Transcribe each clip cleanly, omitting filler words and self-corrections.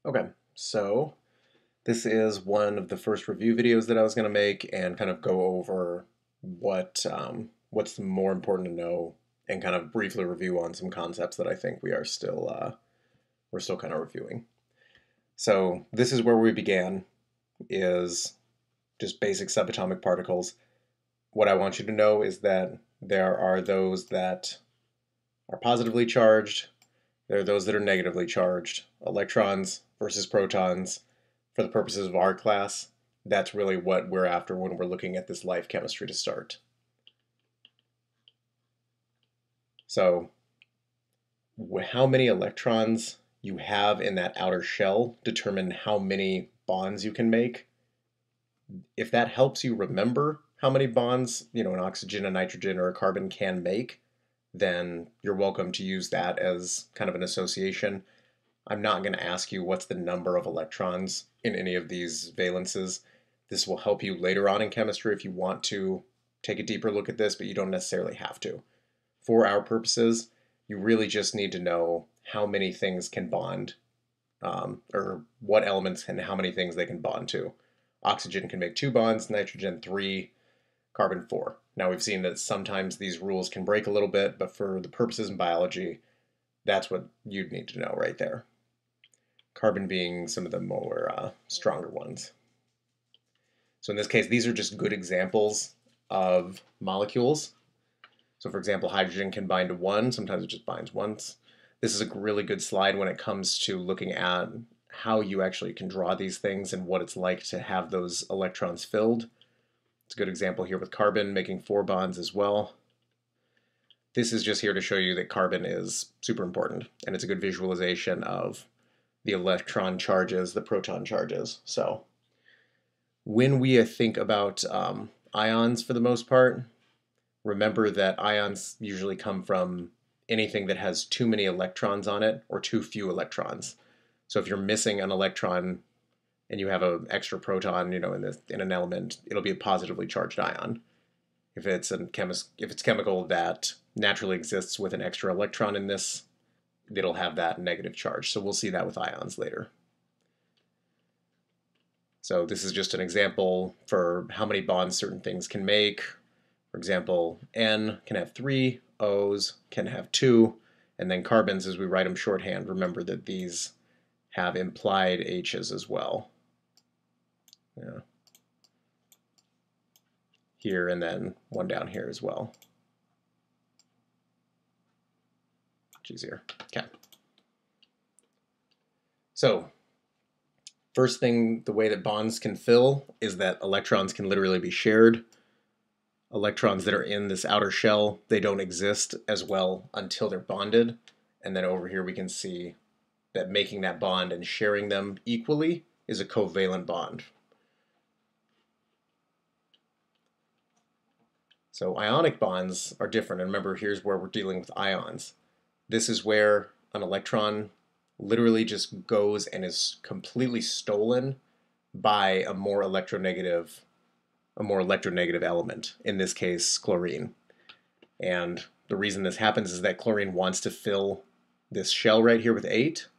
Okay, so this is one of the first review videos that I was going to make and kind of go over what's more important to know and kind of briefly review on some concepts that I think we're still kind of reviewing. So this is where we began, is just basic subatomic particles. What I want you to know is that there are those that are positively charged, there are those that are negatively charged, electrons versus protons. For the purposes of our class, that's really what we're after when we're looking at this life chemistry to start. So how many electrons you have in that outer shell determine how many bonds you can make. If that helps you remember how many bonds, an oxygen, a nitrogen, or a carbon can make, then you're welcome to use that as kind of an association. I'm not going to ask you what's the number of electrons in any of these valences. This will help you later on in chemistry if you want to take a deeper look at this, but you don't necessarily have to. For our purposes, you really just need to know how many things can bond, or what elements and how many things they can bond to. Oxygen can make 2 bonds, nitrogen 3, carbon 4. Now we've seen that sometimes these rules can break a little bit, but for the purposes in biology, that's what you'd need to know right there. Carbon being some of the more stronger ones. So in this case, these are just good examples of molecules. So for example, hydrogen can bind to 1, sometimes it just binds once. This is a really good slide when it comes to looking at how you actually can draw these things and what it's like to have those electrons filled. It's a good example here with carbon making 4 bonds as well. This is just here to show you that carbon is super important, and it's a good visualization of the electron charges, the proton charges. So when we think about ions for the most part, remember that ions usually come from anything that has too many electrons on it or too few electrons. So if you're missing an electron and you have an extra proton, in an element, it'll be a positively charged ion. If it's chemical that naturally exists with an extra electron in this, it'll have that negative charge. So we'll see that with ions later. So this is just an example for how many bonds certain things can make. For example, N can have 3, O's can have 2, and then carbons, as we write them shorthand, remember that these have implied H's as well. Yeah. Here and then one down here as well. Much easier. Okay. So first thing, the way that bonds can fill is that electrons can literally be shared. Electrons that are in this outer shell, they don't exist as well until they're bonded. And then over here we can see that making that bond and sharing them equally is a covalent bond. So ionic bonds are different. And remember, here's where we're dealing with ions. This is where an electron literally just goes and is completely stolen by a more electronegative element, in this case chlorine. And the reason this happens is that chlorine wants to fill this shell right here with 8.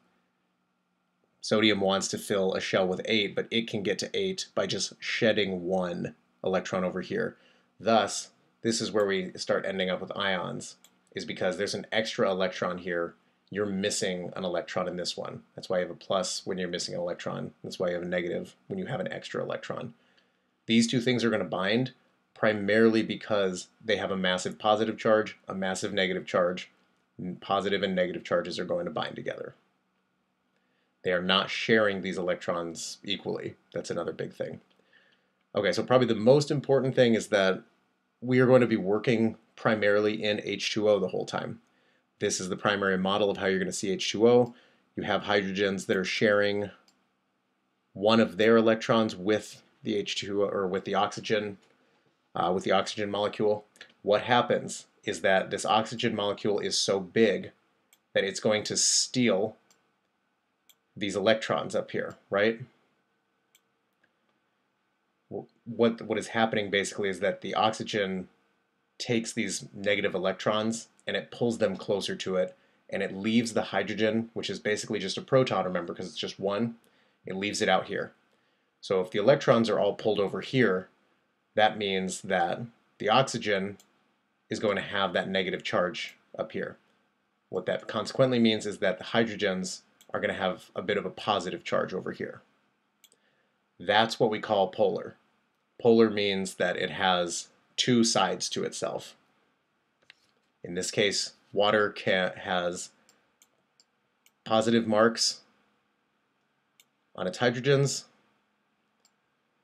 Sodium wants to fill a shell with 8, but it can get to 8 by just shedding 1 electron over here. Thus, this is where we start ending up with ions, is because there's an extra electron here. You're missing an electron in this one. That's why you have a plus when you're missing an electron. That's why you have a negative when you have an extra electron. These two things are going to bind primarily because they have a massive positive charge, a massive negative charge. Positive and negative charges are going to bind together. They are not sharing these electrons equally. That's another big thing. Okay, so probably the most important thing is that we are going to be working primarily in H2O the whole time. This is the primary model of how you're going to see H2O. You have hydrogens that are sharing one of their electrons with the H2O or with the oxygen molecule. What happens is that this oxygen molecule is so big that it's going to steal these electrons up here, right? What is happening basically is that the oxygen takes these negative electrons and it pulls them closer to it, and it leaves the hydrogen, which is basically just a proton, remember, because it's just one, it leaves it out here. So if the electrons are all pulled over here, that means that the oxygen is going to have that negative charge up here. What that consequently means is that the hydrogens are going to have a bit of a positive charge over here. That's what we call polar. Polar means that it has two sides to itself. In this case, water has positive marks on its hydrogens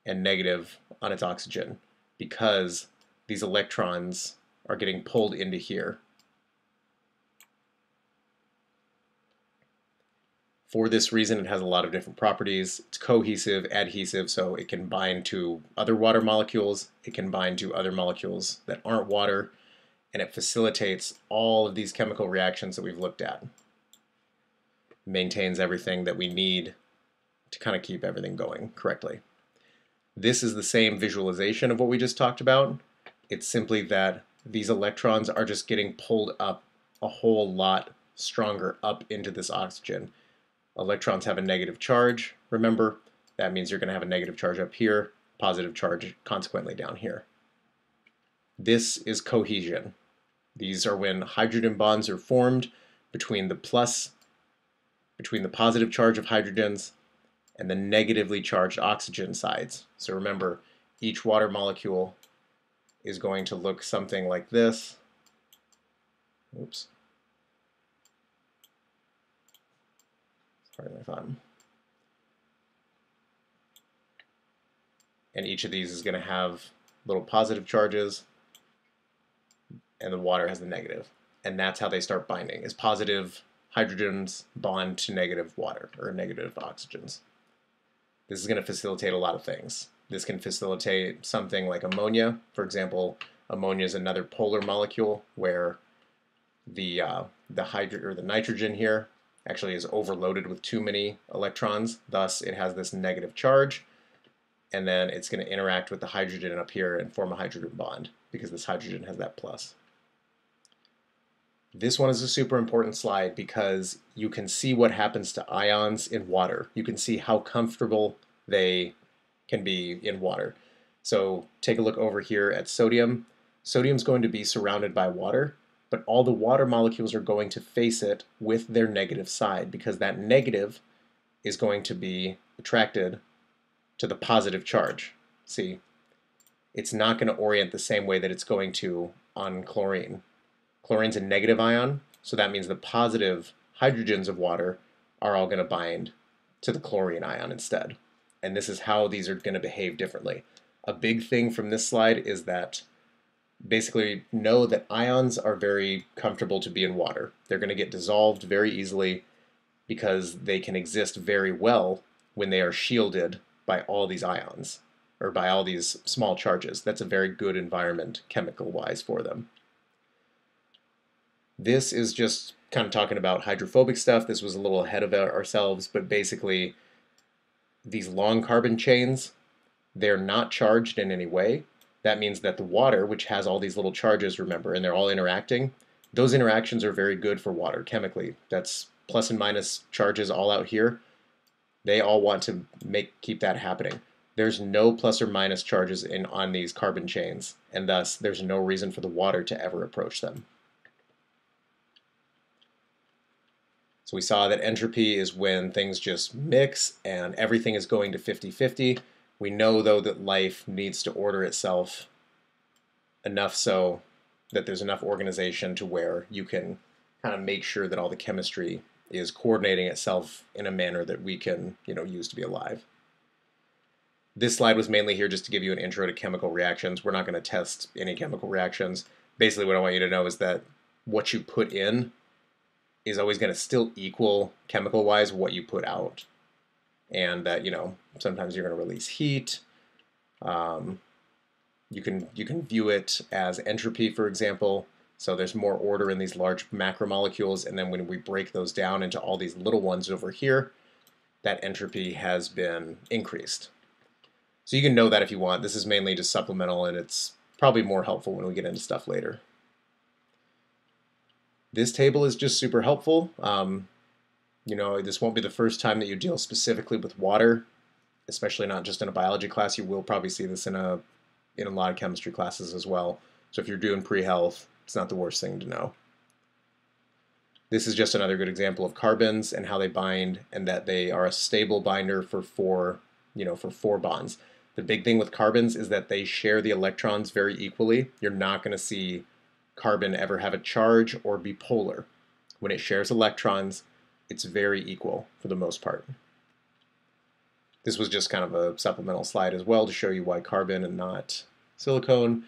and negative on its oxygen because these electrons are getting pulled into here. For this reason, it has a lot of different properties. It's cohesive, adhesive, so it can bind to other water molecules, it can bind to other molecules that aren't water, and it facilitates all of these chemical reactions that we've looked at. It maintains everything that we need to kind of keep everything going correctly. This is the same visualization of what we just talked about. It's simply that these electrons are just getting pulled up a whole lot stronger up into this oxygen. Electrons have a negative charge, remember, that means you're going to have a negative charge up here, positive charge consequently down here. This is cohesion. These are when hydrogen bonds are formed between the positive charge of hydrogens and the negatively charged oxygen sides. So remember, each water molecule is going to look something like this. Oops. Sorry, my thumb. And each of these is going to have little positive charges, and the water has the negative. And that's how they start binding, is positive hydrogens bond to negative water, or negative oxygens. This is going to facilitate a lot of things. This can facilitate something like ammonia. For example, ammonia is another polar molecule where the nitrogen here actually is overloaded with too many electrons. Thus, it has this negative charge, and then it's going to interact with the hydrogen up here and form a hydrogen bond because this hydrogen has that plus. This one is a super important slide because you can see what happens to ions in water. You can see how comfortable they can be in water. So take a look over here at sodium. Sodium's going to be surrounded by water, but all the water molecules are going to face it with their negative side because that negative is going to be attracted to the positive charge. See, it's not going to orient the same way that it's going to on chlorine. Chlorine's a negative ion, so that means the positive hydrogens of water are all going to bind to the chlorine ion instead. And this is how these are going to behave differently. A big thing from this slide is that basically know that ions are very comfortable to be in water. They're going to get dissolved very easily because they can exist very well when they are shielded by all these ions, or by all these small charges. That's a very good environment chemical-wise for them. This is just kind of talking about hydrophobic stuff. This was a little ahead of ourselves, but basically these long carbon chains, they're not charged in any way. That means that the water, which has all these little charges, remember, and they're all interacting, those interactions are very good for water chemically. That's plus and minus charges all out here. They all want to keep that happening. There's no plus or minus charges on these carbon chains, and thus there's no reason for the water to ever approach them. So we saw that entropy is when things just mix and everything is going to 50-50. We know, though, that life needs to order itself enough so that there's enough organization to where you can kind of make sure that all the chemistry is coordinating itself in a manner that we can, use to be alive. This slide was mainly here just to give you an intro to chemical reactions. We're not going to test any chemical reactions. Basically, what I want you to know is that what you put in is always going to still equal chemical-wise what you put out. And that, sometimes you're going to release heat. You can view it as entropy, for example. So there's more order in these large macromolecules, and then when we break those down into all these little ones over here, that entropy has been increased. So you can know that if you want. This is mainly just supplemental, and it's probably more helpful when we get into stuff later. This table is just super helpful. This won't be the first time that you deal specifically with water, especially not just in a biology class. You will probably see this in a lot of chemistry classes as well. So if you're doing pre-health, it's not the worst thing to know. This is just another good example of carbons and how they bind, and that they are a stable binder for four bonds. The big thing with carbons is that they share the electrons very equally. You're not going to see carbon ever have a charge or be polar. When it shares electrons, it's very equal for the most part. This was just kind of a supplemental slide as well to show you why carbon and not silicone.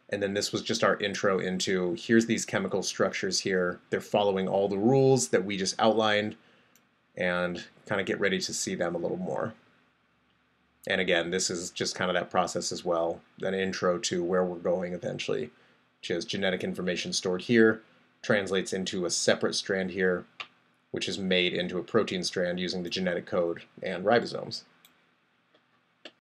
And then this was just our intro into, here's these chemical structures here. They're following all the rules that we just outlined, and kind of get ready to see them a little more. And again, this is just kind of that process as well, an intro to where we're going eventually, which is genetic information stored here, translates into a separate strand here, which is made into a protein strand using the genetic code and ribosomes.